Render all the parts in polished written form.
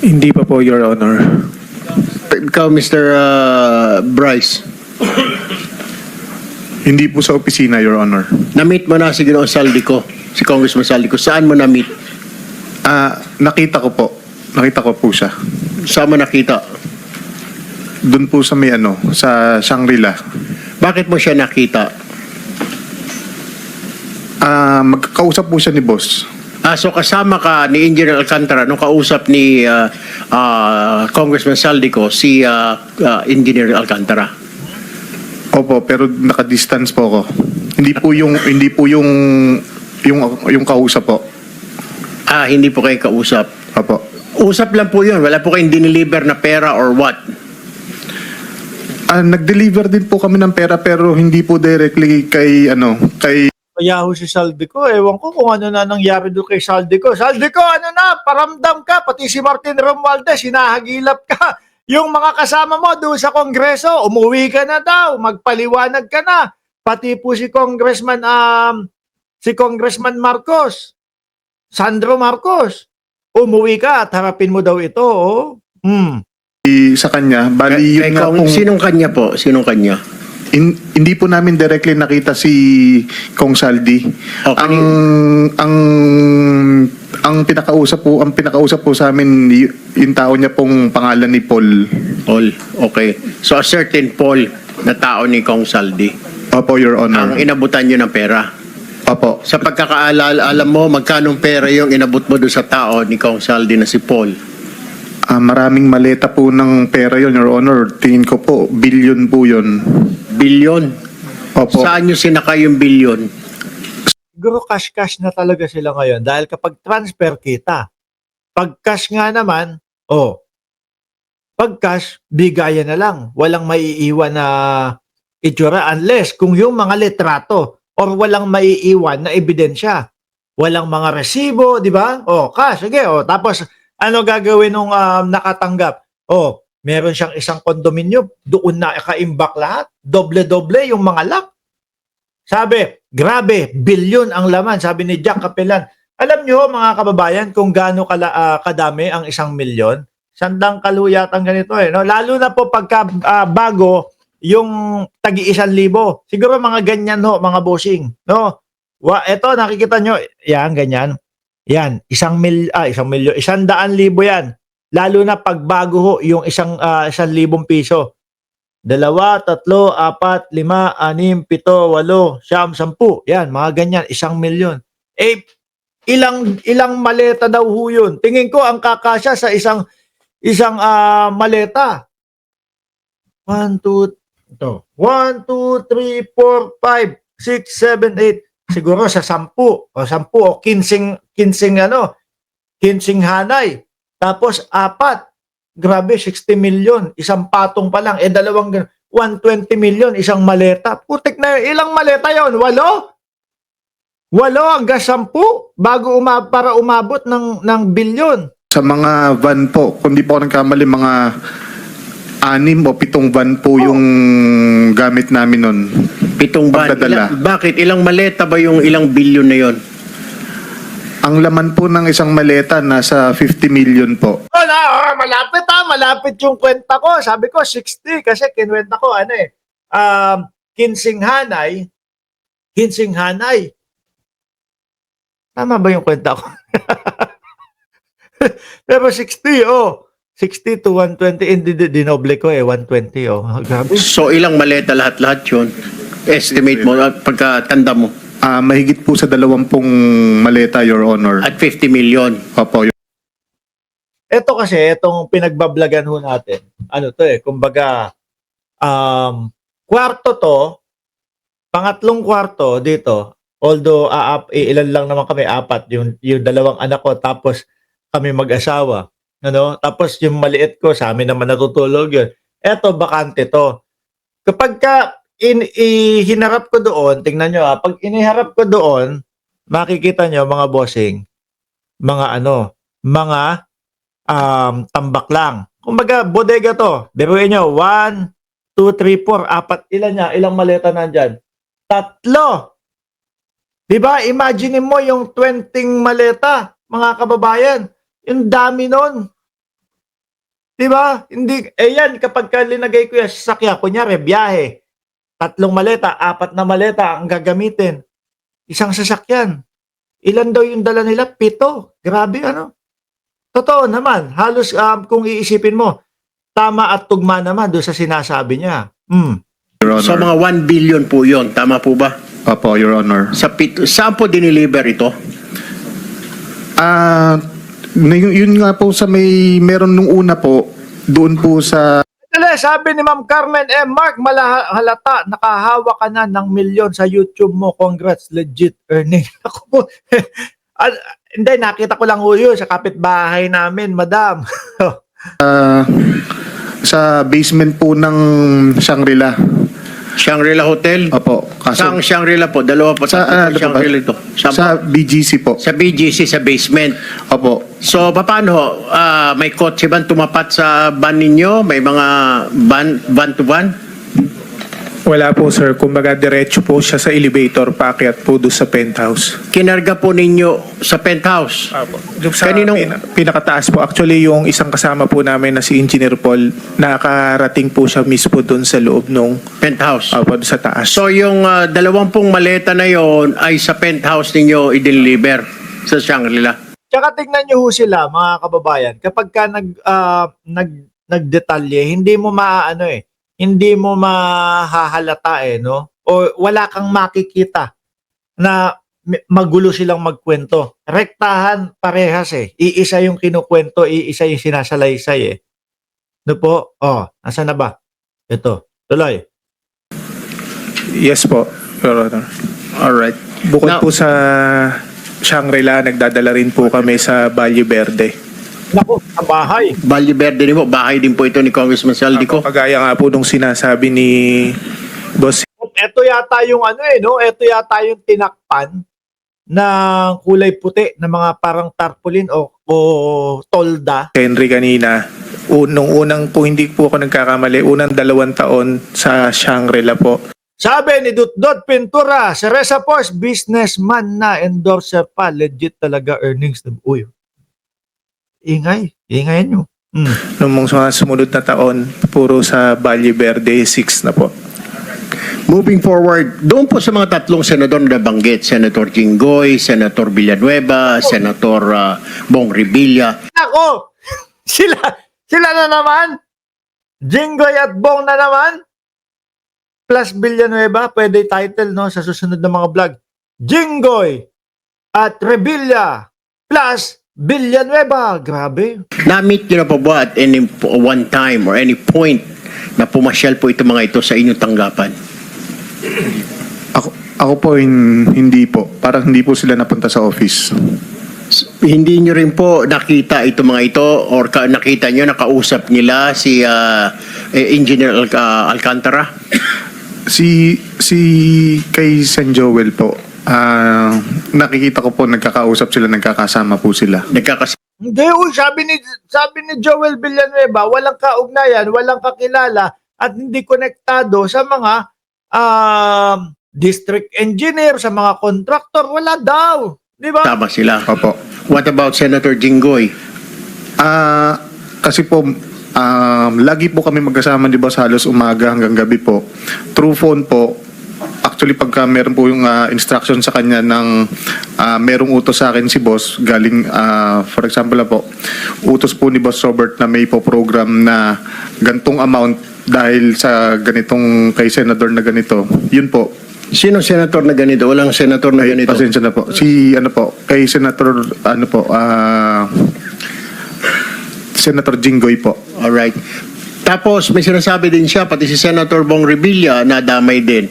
Hindi pa po, Your Honor. Ikaw, Mr. Bryce, Hindi po sa opisina, Your Honor. na-meet mo na si Ginoong Saldico, si Congressman Saldico. Saan mo na-meet? Nakita ko po. Nakita ko po siya. Saan mo nakita? Doon po sa may sa Shangri-La. Bakit mo siya nakita? Magkakausap po siya ni boss. So kasama ka ni Engineer Alcantara nung kausap ni Congressman Saldico si Engineer Alcantara. Opo, pero naka-distance po ako. Hindi po yung kausap po. Hindi po kayo kausap. Opo. Usap lang po yun. Wala po kayong dineliver na pera or what? Nag-deliver din po kami ng pera pero hindi po directly kay Kaya ho si Saldico, ewan ko kung ano na nangyari doon kay Saldico. Saldico, ano na, paramdam ka, pati si Martin Romualdez, hinahagilap ka. Yung mga kasama mo doon sa Kongreso, umuwi ka na daw, magpaliwanag ka na. Pati po si Congressman Marcos, Sandro Marcos, umuwi ka at harapin mo daw ito. Oh. sa kanya. Bali yun nga pong, Sinong kanya po? Sinong kanya? hindi po namin directly nakita si Kong Saldi. Okay. Ang pinakausap po sa amin yung tao niya pong pangalan ni Paul. Paul. Okay. So a certain Paul na tao ni Kong Saldi Opo, Your ang Honor. inabutan nyo ng pera. Opo. Sa pagkakaalala, alam mo magkanong pera yung inabot mo doon sa tao ni Kong Saldi na si Paul? Maraming maleta po ng pera yon, Your Honor. Tingin ko po, billion po yun. Bilyon. Opo. Saan nyo sinakay yung bilyon? Siguro cash-cash na talaga sila ngayon dahil kapag transfer kita, pag cash nga naman, pag cash, bigayan na lang. Walang maiiwan na itsura unless kung yung mga litrato or walang maiiwan na ebidensya. Walang mga resibo, di ba? Cash, sige. Tapos, ano gagawin nung nakatanggap? Meron siyang isang kondominyo, doon na kaimbak lahat. Doble-doble yung mga lock. Sabi, grabe, bilyon ang laman, sabi ni Jack Capelan. Alam nyo, mga kababayan, kung gaano kadami ang 1,000,000? Sandang kaluyatang ganito no? Lalo na po pagka bago yung tagi-1,000. Siguro mga ganyan mga bossing. No? Ito, nakikita nyo, yan, ganyan. Yan, 1,000,000 yan. Lalo na pag bago yung 1,000 piso. 2, 3, 4, 5, 6, 7, 8, 9, 10. Yan, mga ganyan, 1,000,000. Ilang maleta daw ho yun? Tingin ko ang kakasya sa isang maleta. 1, 2, 3, 4, 5, 6, 7, 8. Siguro sa 10 o 15 hanay. Tapos 4. Grabe, 60 million. Isang patong pa lang. 120 million. Isang maleta. Putik na yun. Ilang maleta yon? 8 hanggang 10 bago para umabot ng bilyon. Sa mga van po, kung di po ako nagkamali, mga 6 o 7 van po yung gamit namin nun. 7 van. Bakit? Ilang maleta ba yung ilang bilyon na yon? Ang laman po ng isang maleta nasa 50 million po. Malapit malapit yung kwenta ko. Sabi ko 60 kasi kinwenta ko 15 hanay. Tama ba yung kwenta ko? Pero 60 60 to 120 hindi dinoble ko 120 Grabe. So ilang maleta lahat-lahat yun? Estimate mo pagkatanda mo? Mahigit po sa 20 maleta, Your Honor. At 50 million. Opo. Ito kasi, itong pinagbablagan ho natin, kumbaga, kwarto to, pangatlong kwarto dito, although ilan lang naman kami, 4, yung 2 anak ko, tapos kami mag-asawa. Tapos yung maliit ko, sa amin naman natutulog yun. Ito, bakante to. Kapag hinarap ko doon, tingnan nyo pag iniharap ko doon, makikita nyo mga bossing, mga tambak lang. Kumbaga, bodega to. Biruin nyo, 1, 2, 3, 4, 4. Ilang maleta nandyan? 3. Diba? Imagine mo yung 20 maleta, mga kababayan. Yung dami nun. Di ba? Hindi, yan, kapag ka linagay ko yan sa sasakyan, kunyari, biyahe, 3 maleta, 4 na maleta ang gagamitin. Isang sasakyan. Ilan daw yung dala nila? 7. Grabe, ano? Totoo naman. Halos, kung iisipin mo, tama at tugma naman doon sa sinasabi niya. Your Honor. So mga 1 billion po yun. Tama po ba? Opo, Your Honor. Saan po diniliver ito? Yun nga po sa meron nung una po, doon po sa Sabi ni Ma'am Carmen Mark, halata, nakahawa ka na ng milyon sa YouTube mo. Congrats, legit earning. Ako po, hindi, nakita ko lang yun sa kapitbahay namin, madam. sa basement po ng Shangri-La. Shangri-La Hotel? Opo. Saan Shangri-La po? Dalawa po. Shangri-La ito. Sa BGC po. Sa BGC, sa basement. Opo. So, paano? May kotse ba tumapat sa van ninyo? May mga van to van? Wala po sir, kumbaga diretso po siya sa elevator, paakyat po doon sa penthouse. Kinarga po ninyo sa penthouse? Apo. Yung sa Kaninong- pinakataas po, actually yung isang kasama po namin na si Engineer Paul, nakarating po siya mismo doon sa loob nung Penthouse. doon sa taas. So, yung 20 maleta na yon ay sa penthouse ninyo i-deliver sa Shangri-La? Tsaka tignan nyo ho sila, mga kababayan, kapag ka nagdetalye, hindi mo hindi mo mahahalata no? O wala kang makikita na magulo silang magkwento. Rektahan parehas Iisa yung kinukwento, iisa yung sinasalaysay No po? Nasaan na ba? Ito, tuloy. Yes po, Your Honor. Alright. Bukod Now- po sa Shangri-La, nagdadala rin po kami sa Valle Verde. Naku, sa bahay. Valle Verde din po. Bahay din po ito ni Congressman Saldico. Kagaya nga po nung sinasabi ni Boss Ito yata yung Ito yata yung tinakpan ng kulay puti na mga parang tarpaulin o tolda. Henry kanina, nung unang po, hindi po ako nagkakamali, unang 2 taon sa Shangri-La po. Sabi ni Dutdot Pintura, si Reza Post, businessman na, endorser pa, legit talaga earnings. Uy, ingayin nyo. Nung mga sumunod na taon, puro sa Valle Verde, 6 na po. Moving forward, doon po sa mga 3 senador na nabanggit, Senator Jinggoy, Senator Villanueva, Senator Bong Revilla. Ako, sila na naman. Jinggoy at Bong na naman. Plus Villanueva, pwede title sa susunod na mga vlog. Jinggoy at Revilla plus Villanueva. Grabe. Na-meet nyo na po ba at any one time or any point na pumasyal po ito mga ito sa inyong tanggapan? Ako po hindi po. Parang hindi po sila napunta sa office. Hindi nyo rin po nakita ito mga ito or nakita nyo, nakausap nila si Engineer Alcantara? Si kay San Joel po. Nakikita ko po nagkakausap sila, nagkakasama po sila. Hindi, sabi ni Joel Villanueva, walang kaugnayan, walang kakilala at hindi konektado sa mga district engineer, sa mga contractor, wala daw. Di ba? Tama sila. Opo. What about Senator Jinggoy? Kasi po lagi po kami magkasama, di ba, sa halos umaga hanggang gabi po. Through phone po. Actually, pagka meron po yung instruction sa kanya ng merong utos sa akin si boss, galing, for example po, utos po ni Boss Robert na may po program na gantong amount dahil sa ganitong kay senador na ganito. Yun po. Sino senator na ganito? Walang senator na ganito. Pasensya na po. Kay Senator, Senator Jinggoy po. Alright. Tapos may sinasabi din siya, pati si Senator Bong Revilla na damay din.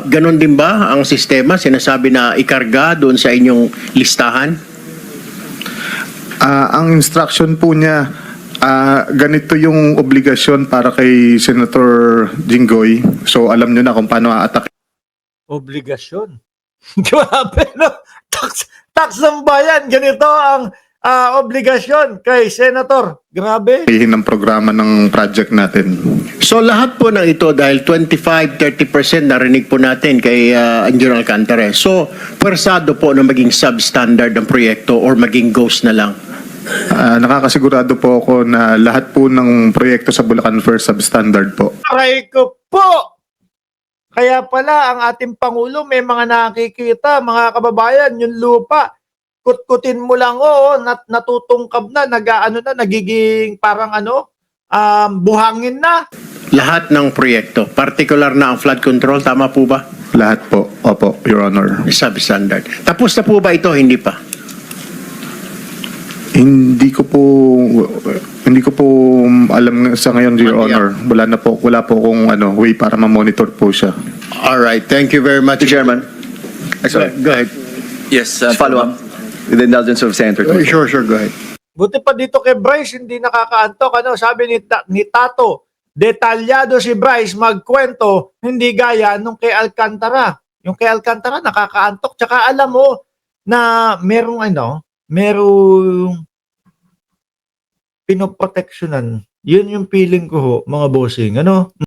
Ganon din ba ang sistema? Sinasabi na ikarga doon sa inyong listahan? Ang instruction po niya, ganito yung obligasyon para kay Senator Jinggoy. So alam niyo na kung paano a-attack. Obligasyon. Grabe, no? Tax ng bayan. Ganito ang obligasyon kay Senator. Grabe. ng programa ng project natin. So lahat po ng ito dahil 25-30% narinig po natin kay Engineer Alcantara. So pwersado po na maging substandard ang proyekto or maging ghost na lang. Nakakasigurado po ako na lahat po ng proyekto sa Bulacan First substandard po. Aray ko po! Kaya pala ang ating Pangulo may mga nakikita, mga kababayan, yung lupa, kutkutin mo lang, natutungkab na, nagiging parang buhangin na. Lahat ng proyekto, particular na ang flood control, tama po ba? Lahat po. Opo, Your Honor. Substandard. Tapos na po ba ito? Hindi pa. Hindi ko po alam sa ngayon, Your Honor. Wala po akong way para ma-monitor po siya. All right. Thank you very much. Mr. Chairman. Sorry. Go ahead. Yes, follow-up. With the indulgence of Senator Tulfo. Sure, go ahead. Buti pa dito kay Bryce, hindi nakakaantok. Sabi ni Tato, detalyado si Bryce magkwento, hindi gaya nung kay Alcantara. Yung kay Alcantara, nakakaantok. Tsaka alam mo na merong pinoproteksyonan. Yun yung feeling ko ho, mga bossing.